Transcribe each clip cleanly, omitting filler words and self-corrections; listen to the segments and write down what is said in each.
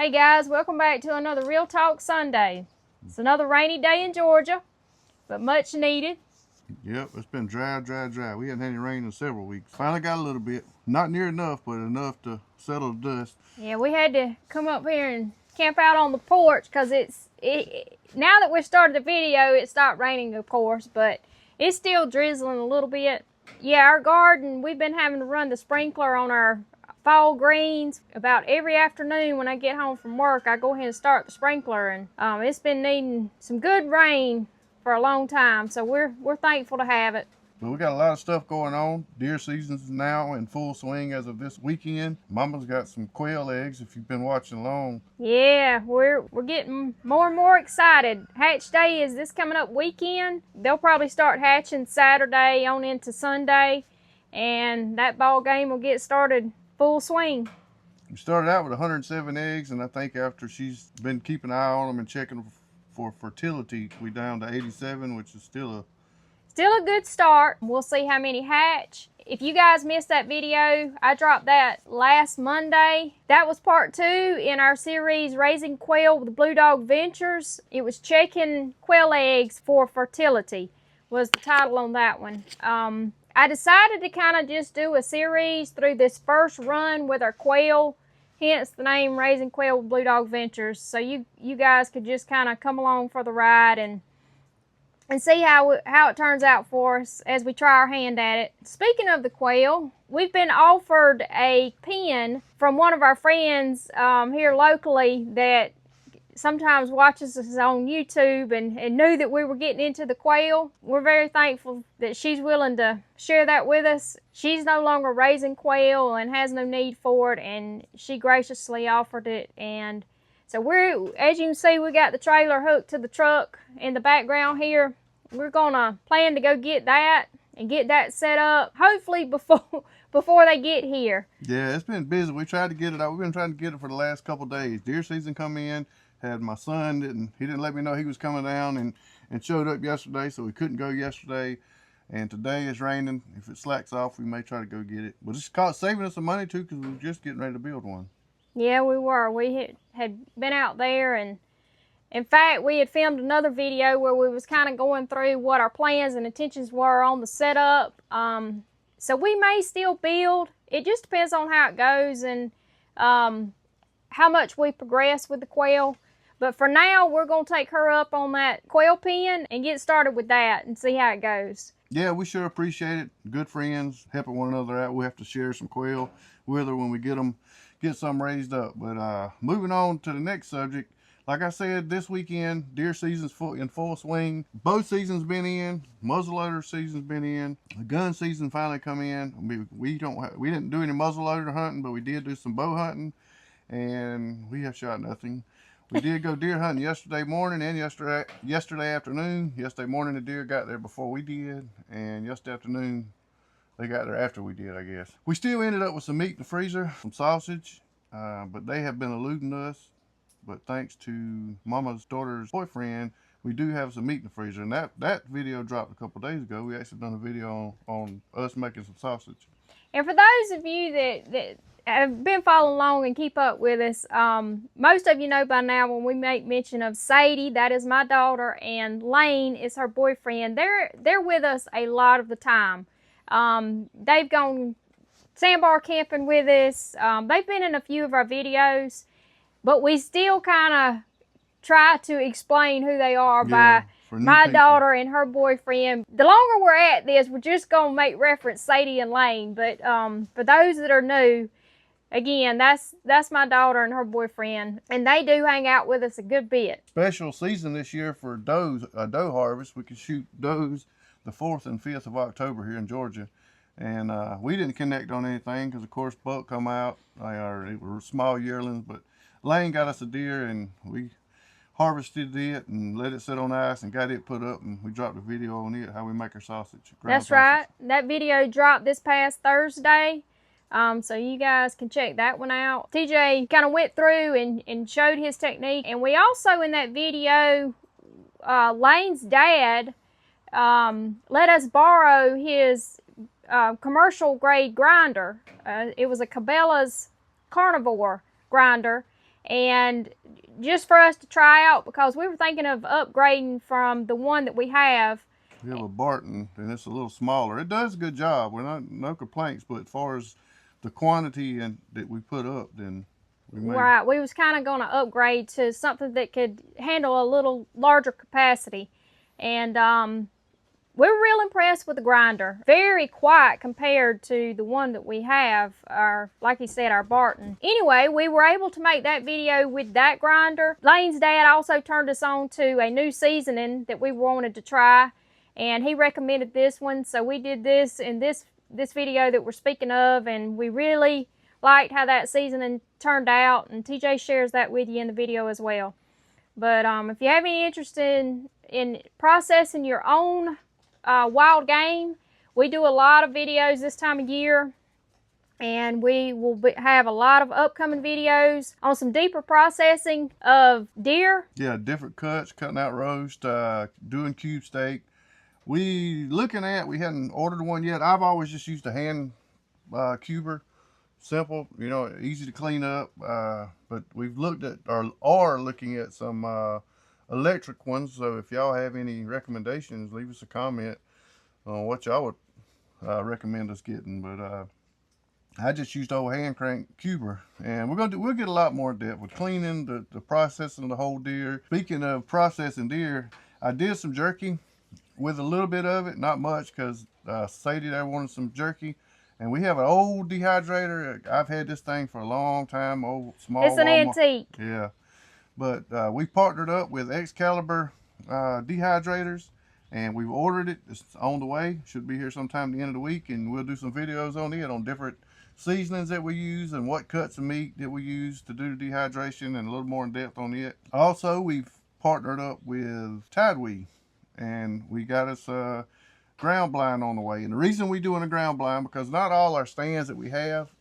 Hey guys, welcome back to another Real Talk Sunday. It's another rainy day in Georgia, but much needed. Yep, it's been dry. We hadn't had any rain in several weeks. Finally got a little bit. Not near enough, but enough to settle the dust. Yeah, we had to come up here and camp out on the porch because now that we've started the video, it stopped raining, of course, but it's still drizzling a little bit. Yeah, our garden, we've been having to run the sprinkler on our fall greens about every afternoon. When I get home from work, I go ahead and start the sprinkler, and it's been needing some good rain for a long time, so we're thankful to have it. But we got a lot of stuff going on. Deer season's now in full swing as of this weekend. Mama's got some quail eggs if you've been watching along. Yeah, we're getting more and more excited. Hatch day is this coming up weekend. They'll probably start hatching Saturday on into Sunday, and that ball game will get started full swing. We started out with 107 eggs, and I think after she's been keeping an eye on them and checking for fertility, we down to 87, which is still a good start. We'll see how many hatch. If you guys missed that video, I dropped that last Monday. That was part 2 in our series Raising Quail with Blue Dog Ventures. It was checking quail eggs for fertility was the title on that one. I decided to kind of just do a series through this first run with our quail, hence the name Raising Quail with Blue Dog Ventures. So you guys could just kind of come along for the ride and see how it turns out for us as we try our hand at it. Speaking of the quail, we've been offered a pen from one of our friends here locally that sometimes watches us on YouTube and knew that we were getting into the quail. We're very thankful that she's willing to share that with us. She's no longer raising quail and has no need for it, and she graciously offered it. And so as you can see, we got the trailer hooked to the truck in the background here. We're gonna plan to go get that and get that set up, hopefully before they get here. Yeah, it's been busy. We tried to get it out. We've been trying to get it for the last couple of days. Deer season come in. Had my son he didn't let me know he was coming down and showed up yesterday, so we couldn't go yesterday. And today is raining. If it slacks off, we may try to go get it. But it's saving us some money too, because we were just getting ready to build one. Yeah, we were. We had been out there, and in fact, we had filmed another video where we was kind of going through what our plans and intentions were on the setup. So we may still build. It just depends on how it goes and how much we progress with the quail. But for now, we're going to take her up on that quail pen and get started with that and see how it goes. Yeah, we sure appreciate it. Good friends, helping one another out. We have to share some quail with her when we get some raised up. But moving on to the next subject. Like I said, this weekend, deer season's in full swing. Bow season's been in. Muzzleloader season's been in. The gun season finally come in. We didn't do any muzzleloader hunting, but we did do some bow hunting, and we have shot nothing. We did go deer hunting yesterday morning and yesterday afternoon. Yesterday morning, the deer got there before we did, and yesterday afternoon, they got there after we did, I guess. We still ended up with some meat in the freezer, some sausage, but they have been eluding us. But thanks to Mama's daughter's boyfriend, we do have some meat in the freezer. And that video dropped a couple days ago. We actually done a video on us making some sausage. And for those of you that have been following along and keep up with us, most of you know by now when we make mention of Sadie, that is my daughter, and Lane is her boyfriend. They're with us a lot of the time. They've gone sandbar camping with us. They've been in a few of our videos. But we still kind of try to explain who they are by my daughter and her boyfriend. The longer we're at this, we're just going to make reference Sadie and Lane. But for those that are new, again, that's my daughter and her boyfriend. And they do hang out with us a good bit. Special season this year for doe harvest. We can shoot does the 4th and 5th of October here in Georgia. And we didn't connect on anything because, of course, buck come out. They were small yearlings, but Lane got us a deer, and we harvested it and let it sit on ice and got it put up, and we dropped a video on it, how we make our sausage. That's right. That video dropped this past Thursday, so you guys can check that one out. TJ kind of went through and showed his technique, and we also, in that video, Lane's dad let us borrow his commercial grade grinder. It was a Cabela's carnivore grinder, and just for us to try out, because we were thinking of upgrading from the one that we have. We have a Barton, and it's a little smaller. It does a good job. We're not no complaints, but as far as the quantity and that we put up, then we may. Right, we was kind of going to upgrade to something that could handle a little larger capacity, and we're real impressed with the grinder. Very quiet compared to the one that we have, our, like you said, our Barton. Anyway, we were able to make that video with that grinder. Lane's dad also turned us on to a new seasoning that we wanted to try, and he recommended this one, so we did this in this video that we're speaking of, and we really liked how that seasoning turned out, and TJ shares that with you in the video as well. But if you have any interest in processing your own wild game, we do a lot of videos this time of year, and we will have a lot of upcoming videos on some deeper processing of deer. Yeah, different cuts, cutting out roast, doing cube steak. We hadn't ordered one yet. I've always just used a hand cuber. Simple, you know, easy to clean up. But we've looked at, or are looking at some electric ones. So if y'all have any recommendations, leave us a comment on what y'all would recommend us getting. But I just used old hand crank cuber, and we'll get a lot more in depth with cleaning, the processing of the whole deer. Speaking of processing deer, I did some jerky with a little bit of it, not much, because Sadie there wanted some jerky. And we have an old dehydrator. I've had this thing for a long time, old small. It's an antique. Yeah. But we partnered up with Excalibur dehydrators, and we've ordered it. It's on the way. Should be here sometime at the end of the week, and we'll do some videos on it, on different seasonings that we use and what cuts of meat that we use to do the dehydration, and a little more in depth on it. Also, we've partnered up with Tideweed, and we got us ground blind on the way. And the reason we're doing a ground blind, because not all our stands that we have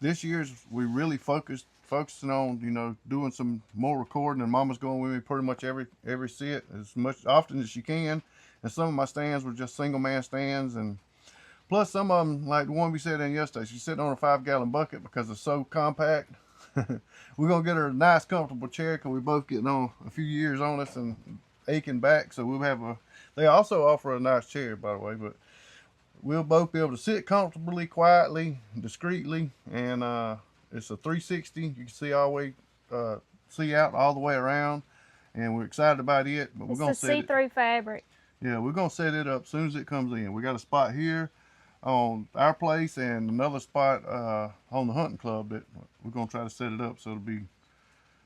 this year, we really focusing on, you know, doing some more recording, and Mama's going with me pretty much every sit as often as she can. And some of my stands were just single man stands, and plus some of them, like the one we sat in yesterday, she's sitting on a 5-gallon bucket because it's so compact. We're gonna get her a nice comfortable chair, because we're both getting on a few years on us and aching back. So we'll have they also offer a nice chair, by the way, but we'll both be able to sit comfortably, quietly, discreetly, and it's a 360. You can see all the way, see out all the way around, and we're excited about it. But we're gonna set see-through fabric. Yeah, we're gonna set it up as soon as it comes in. We got a spot here on our place and another spot on the hunting club that we're gonna try to set it up so it'll be,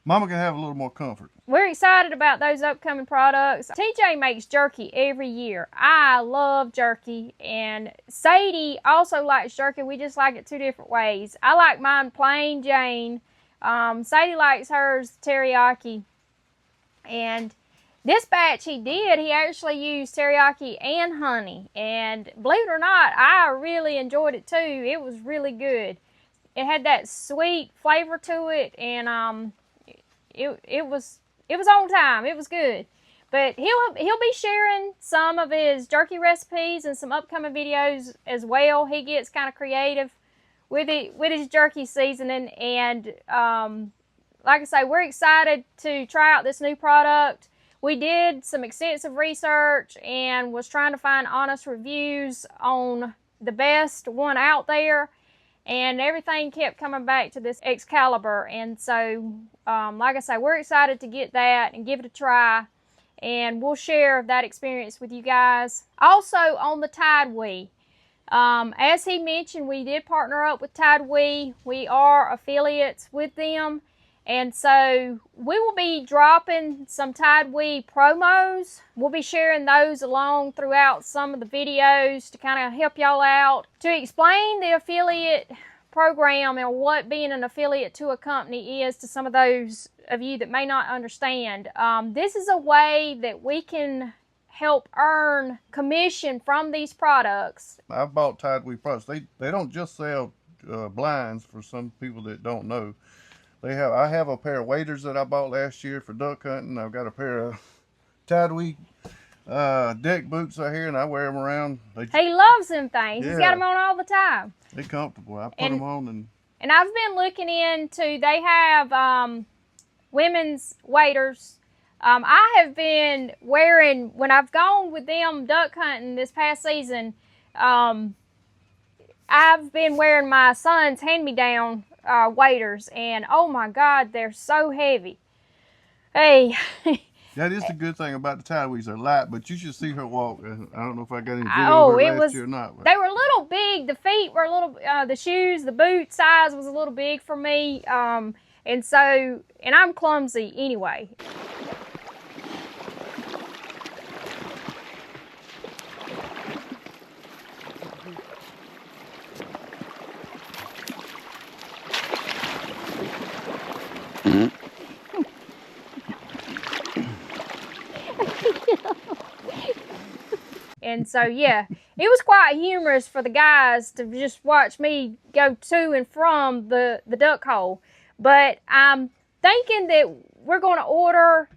Mama can have a little more comfort. We're excited about those upcoming products. TJ makes jerky every year. I love jerky, and Sadie also likes jerky. We just like it two different ways. I like mine plain Jane. Sadie likes hers teriyaki. And this batch he actually used teriyaki and honey. And believe it or not, I really enjoyed it too. It was really good. It had that sweet flavor to it, and it was on time. It was good. But he'll be sharing some of his jerky recipes and some upcoming videos as well. He gets kind of creative with his jerky seasoning, and like I say, we're excited to try out this new product. We did some extensive research and was trying to find honest reviews on the best one out there, and everything kept coming back to this Excalibur. And so like I say, we're excited to get that and give it a try, and we'll share that experience with you guys. Also on the Tideweed, as he mentioned, we did partner up with Tideweed. We are affiliates with them, and so we will be dropping some Tideweed promos. We'll be sharing those along throughout some of the videos to kind of help y'all out, to explain the affiliate program and what being an affiliate to a company is to some of those of you that may not understand. This is a way that we can help earn commission from these products. I've bought Tideweed products. They don't just sell blinds, for some people that don't know. I have a pair of waders that I bought last year for duck hunting. I've got a pair of Tideweed deck boots right here, and I wear them around. He loves them things. Yeah. He's got them on all the time. They're comfortable. I put them on, and I've been looking into, they have women's waders. I have been wearing, when I've gone with them duck hunting this past season, I've been wearing my son's hand-me-down waders, and oh my God, they're so heavy. Hey. That is the good thing about the tide weeds. They're light, but you should see her walk. I don't know if I got any video Oh, of her it last was, year or not. But. They were a little big. The feet were a little, the shoes, the boot size was a little big for me. And so, and I'm clumsy anyway. And so, yeah, it was quite humorous for the guys to just watch me go to and from the duck hole. But I'm thinking that we're going to order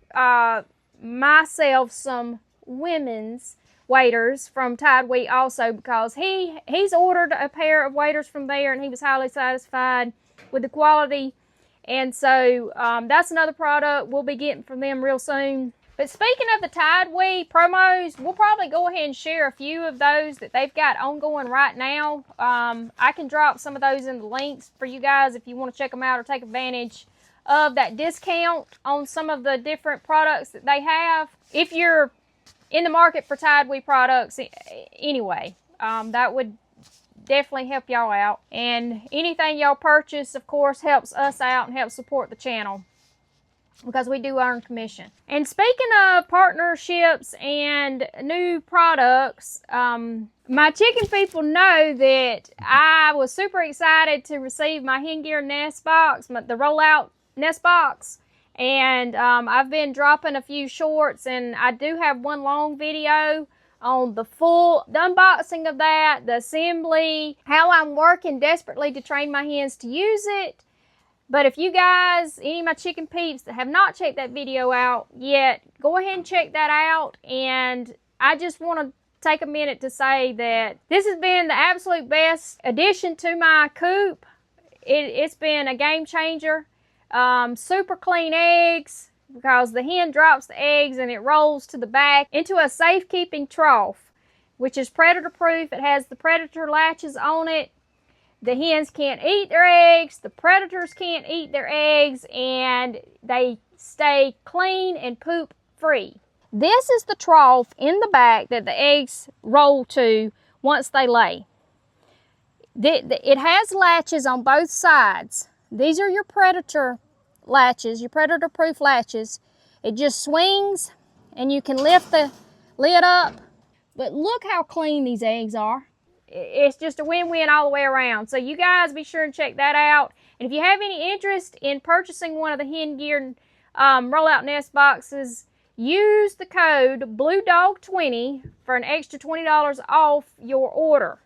myself some women's waders from Tide Wheat also, because he's ordered a pair of waders from there and he was highly satisfied with the quality. And so that's another product we'll be getting from them real soon. But speaking of the Tide Wheat promos, we'll probably go ahead and share a few of those that they've got ongoing right now. I can drop some of those in the links for you guys if you want to check them out or take advantage of that discount on some of the different products that they have. If you're in the market for Tide Wheat products anyway, that would definitely help y'all out. And anything y'all purchase, of course, helps us out and helps support the channel, because we do earn commission. And speaking of partnerships and new products, my chicken people know that I was super excited to receive my hen gear nest box, the rollout nest box. And I've been dropping a few shorts, and I do have one long video on the unboxing of that, the assembly, how I'm working desperately to train my hens to use it. But if you guys, any of my chicken peeps that have not checked that video out yet, go ahead and check that out. And I just want to take a minute to say that this has been the absolute best addition to my coop. It's been a game changer. Super clean eggs, because the hen drops the eggs and it rolls to the back into a safekeeping trough, which is predator proof. It has the predator latches on it. The hens can't eat their eggs, the predators can't eat their eggs, and they stay clean and poop free. This is the trough in the back that the eggs roll to once they lay. It has latches on both sides. These are your predator latches, your predator proof latches. It just swings and you can lift the lid up. But look how clean these eggs are. It's just a win-win all the way around. So you guys be sure and check that out. And if you have any interest in purchasing one of the hen gear rollout nest boxes, use the code BLUEDOG20 for an extra $20 off your order.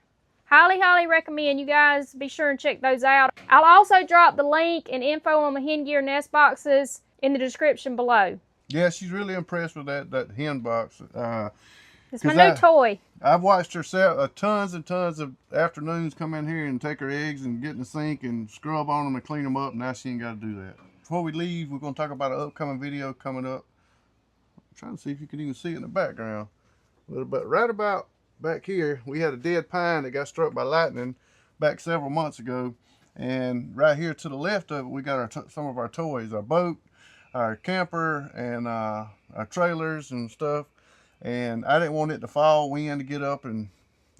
Highly, highly recommend you guys be sure and check those out. I'll also drop the link and info on the hen gear nest boxes in the description below. Yeah, she's really impressed with that hen box. It's my new toy. I've watched her tons and tons of afternoons come in here and take her eggs and get in the sink and scrub on them and clean them up. And now she ain't got to do that. Before we leave, we're going to talk about an upcoming video coming up. I'm trying to see if you can even see it in the background. But right about back here, we had a dead pine that got struck by lightning back several months ago. And right here to the left of it, we got some of our toys, our boat, our camper, and our trailers and stuff. And I didn't want it to fall. We had to get up and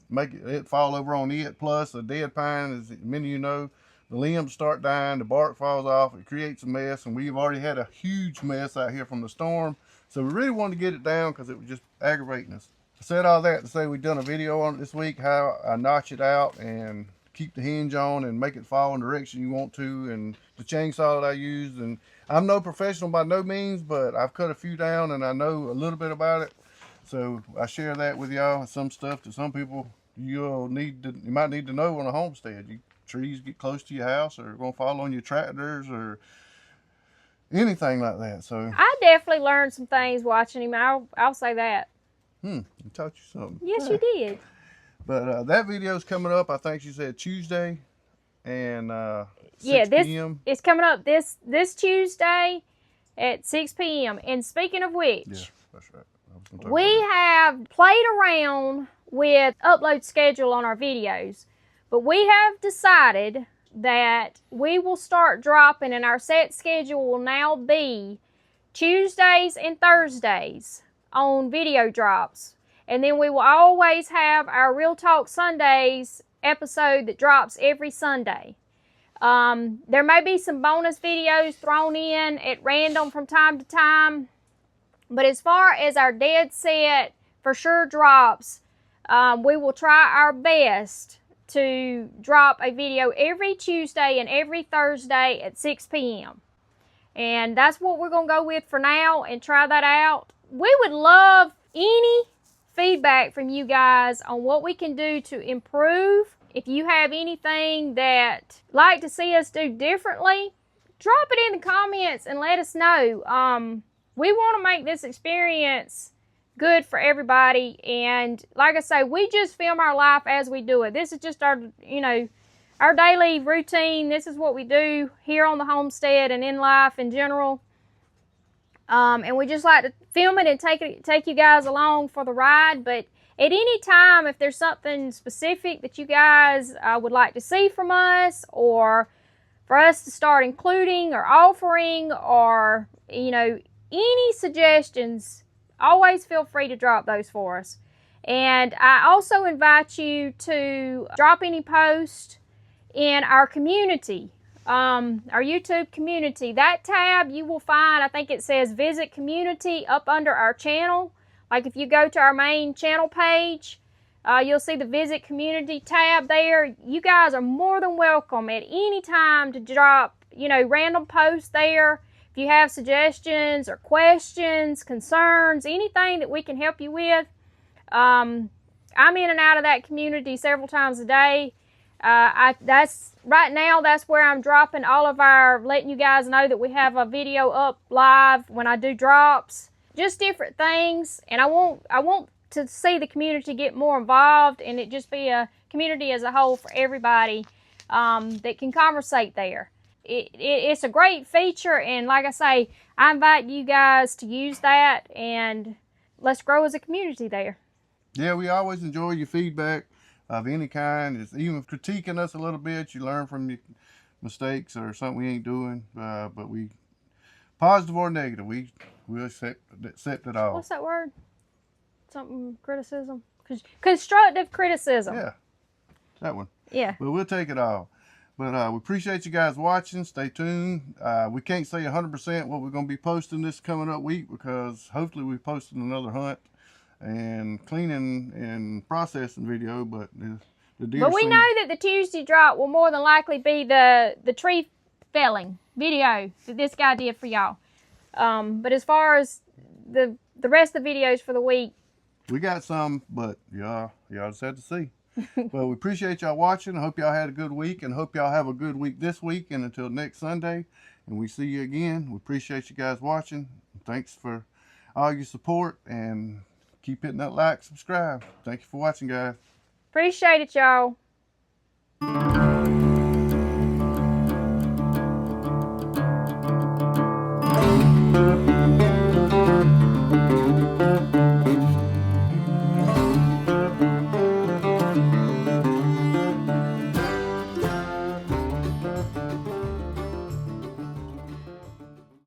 make it fall over on it. Plus, the dead pine, as many of you know, the limbs start dying, the bark falls off, it creates a mess, and we've already had a huge mess out here from the storm. So we really wanted to get it down because it was just aggravating us. I said all that to say we've done a video on it this week, how I notch it out and keep the hinge on and make it fall in the direction you want to, and the chainsaw that I used. And I'm no professional by no means, but I've cut a few down and I know a little bit about it. So I share that with y'all, some stuff that some people you might need to know on a homestead. Trees get close to your house, or going to fall on your tractors, or anything like that. So I definitely learned some things watching him. I'll say that. He taught you something. Yes, you did. But that video's coming up. I think she said Tuesday, and 6 yeah, p.m. It's coming up this Tuesday. at 6 p.m. And speaking of which, Yeah, that's right. I was gonna talk we about have played around with upload schedule on our videos, but we have decided that we will start dropping, and our set schedule will now be Tuesdays and Thursdays on video drops. And then we will always have our Real Talk Sundays episode that drops every Sunday. There may be some bonus videos thrown in at random from time to time. But as far as our dead set for sure drops, we will try our best to drop a video every Tuesday and every Thursday at 6 p.m. And that's what we're going to go with for now and try that out. We would love any feedback from you guys on what we can do to improve. If you have anything that you'd like to see us do differently, drop it in the comments and let us know. We want to make this experience good for everybody. And like I say, we just film our life as we do it. This is just our, our daily routine. This is what we do here on the homestead and in life in general. And we just like to film it and take you guys along for the ride. But at any time, if there's something specific that you guys would like to see from us, or for us to start including or offering, or, any suggestions, always feel free to drop those for us. And I also invite you to drop any post in our community, our YouTube community. That tab you will find, I think it says Visit Community up under our channel. Like if you go to our main channel page, you'll see the Visit Community tab there. You guys are more than welcome at any time to drop, random posts there. If you have suggestions or questions, concerns, anything that we can help you with, I'm in and out of that community several times a day. Right now, that's where I'm dropping all of letting you guys know that we have a video up live when I do drops. Just different things, and I want to see the community get more involved, and it just be a community as a whole for everybody that can conversate there. It's a great feature, and like I say, I invite you guys to use that, and let's grow as a community there. Yeah, we always enjoy your feedback of any kind. It's even critiquing us a little bit. You learn from your mistakes or something we ain't doing, but we, positive or negative, we'll accept it all. What's that word? Something, criticism? Constructive criticism. Yeah, that one. Yeah. But we'll take it all. But we appreciate you guys watching. Stay tuned. We can't say 100% what we're going to be posting this coming up week, because hopefully we posted another hunt and cleaning and processing video. But but we know that the Tuesday drop will more than likely be the tree felling video that this guy did for y'all. But as far as the rest of the videos for the week, we got some, but y'all just have to see. Well, we appreciate y'all watching. I hope y'all had a good week, and hope y'all have a good week this week, and until next Sunday, and we see you again. We appreciate you guys watching. Thanks for all your support, and keep hitting that like, subscribe. Thank you for watching, guys. Appreciate it, y'all.